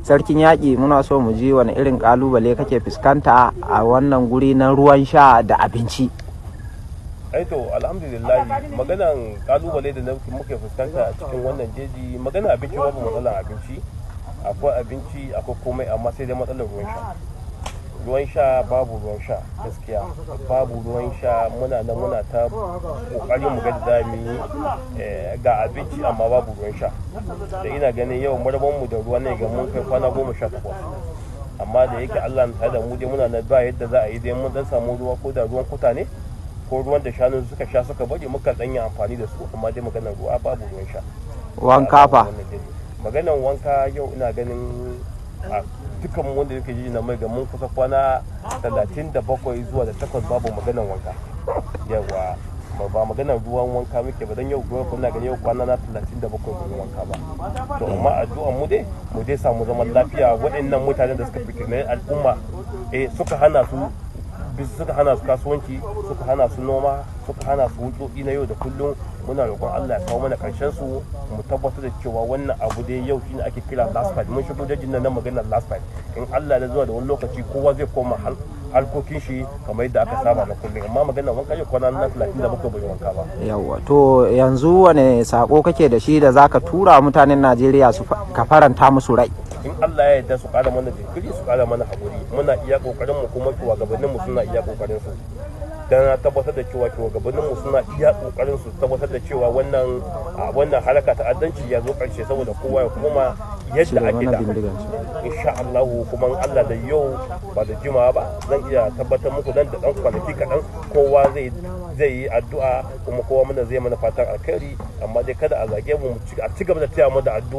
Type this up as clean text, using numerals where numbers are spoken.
sarkin yaƙi muna so mu ji wani irin ƙalubale kake fuskanta a wannan guri na ruwan sha da abinci. To alhamdulillah maganan ƙalubale da muke fuskanta a cikin wannan jeji, maganan abinci babu matsalar abinci, akwai abinci akwai komai, amma sai dai matsalar ruwan sha babu ruwan sha, gaskiya babu ruwan sha. muna ta kokarin mu ga da mu ga abinci amma babu ruwan sha, da ina ganin yau marban mu da ruwa ne ga mun kai kwana 18, amma da yake Allah na da mu dai muna na ba yadda za a yi dai mun dan samu ruwa, ko da ruwan kuta ne ko ruwan da shanu suka sha suka bari muka dan yi amfani da su, amma dai maganar ruwa babu ruwan sha. Wanka fa maganar wanka yau ina ganin a dukkan wanda yake ji na mai ga mun kusa kwana 37 zuwa da 8 babu maganar wanka. Yawa ba maganar ruwan wanka muke ba, dan yau kuna gani yau kwana na 37 ruwan wanka ba. To amma addu'an mu dai samu zaman lafiya. Waɗannan mutanen da suka fitina al'umma suka hana su kasuwanci, suka hana su noma, suka hana su hulɗoɗi na yau da kullum, muna roƙon Allah ya kawo mana ƙarshen su, mu tabbatar da cewa wannan abu dai yau shine ake kira last fight. Mun shigo dajin nan na maganar last fight, in Allah da zuwa da wani lokaci kowa zai koma harkokin shi kamar yadda aka saba na kullum, amma maganar wanka yau kwana na 37 bai wanka ba. Yawa, to yanzu wane sako kake da shi da zaka tura mutanen Najeriya su ka faranta musu rai? In Allah ya yarda su ƙara mana jinkiri, su ƙara mana haƙuri, muna iya ƙoƙarin mu, kuma shugabannin mu suna iya ƙoƙarin su, dan tabbatar da cewa shugabannin mu suna iya ƙoƙarin su tabbatar da cewa wannan haraka ta addanci ya zo ƙarshe, saboda kowa ya koma yadda ake da. Insha Allah kuma Allah da yau ba da jimawa ba zan iya tabbatar muku nan da ɗan kwanaki kaɗan kowa zai yi addu'a, kuma kowa zai mana fatan alkhairi, amma dai kada a zage mu, a ci gaba da taya mu da addu'a.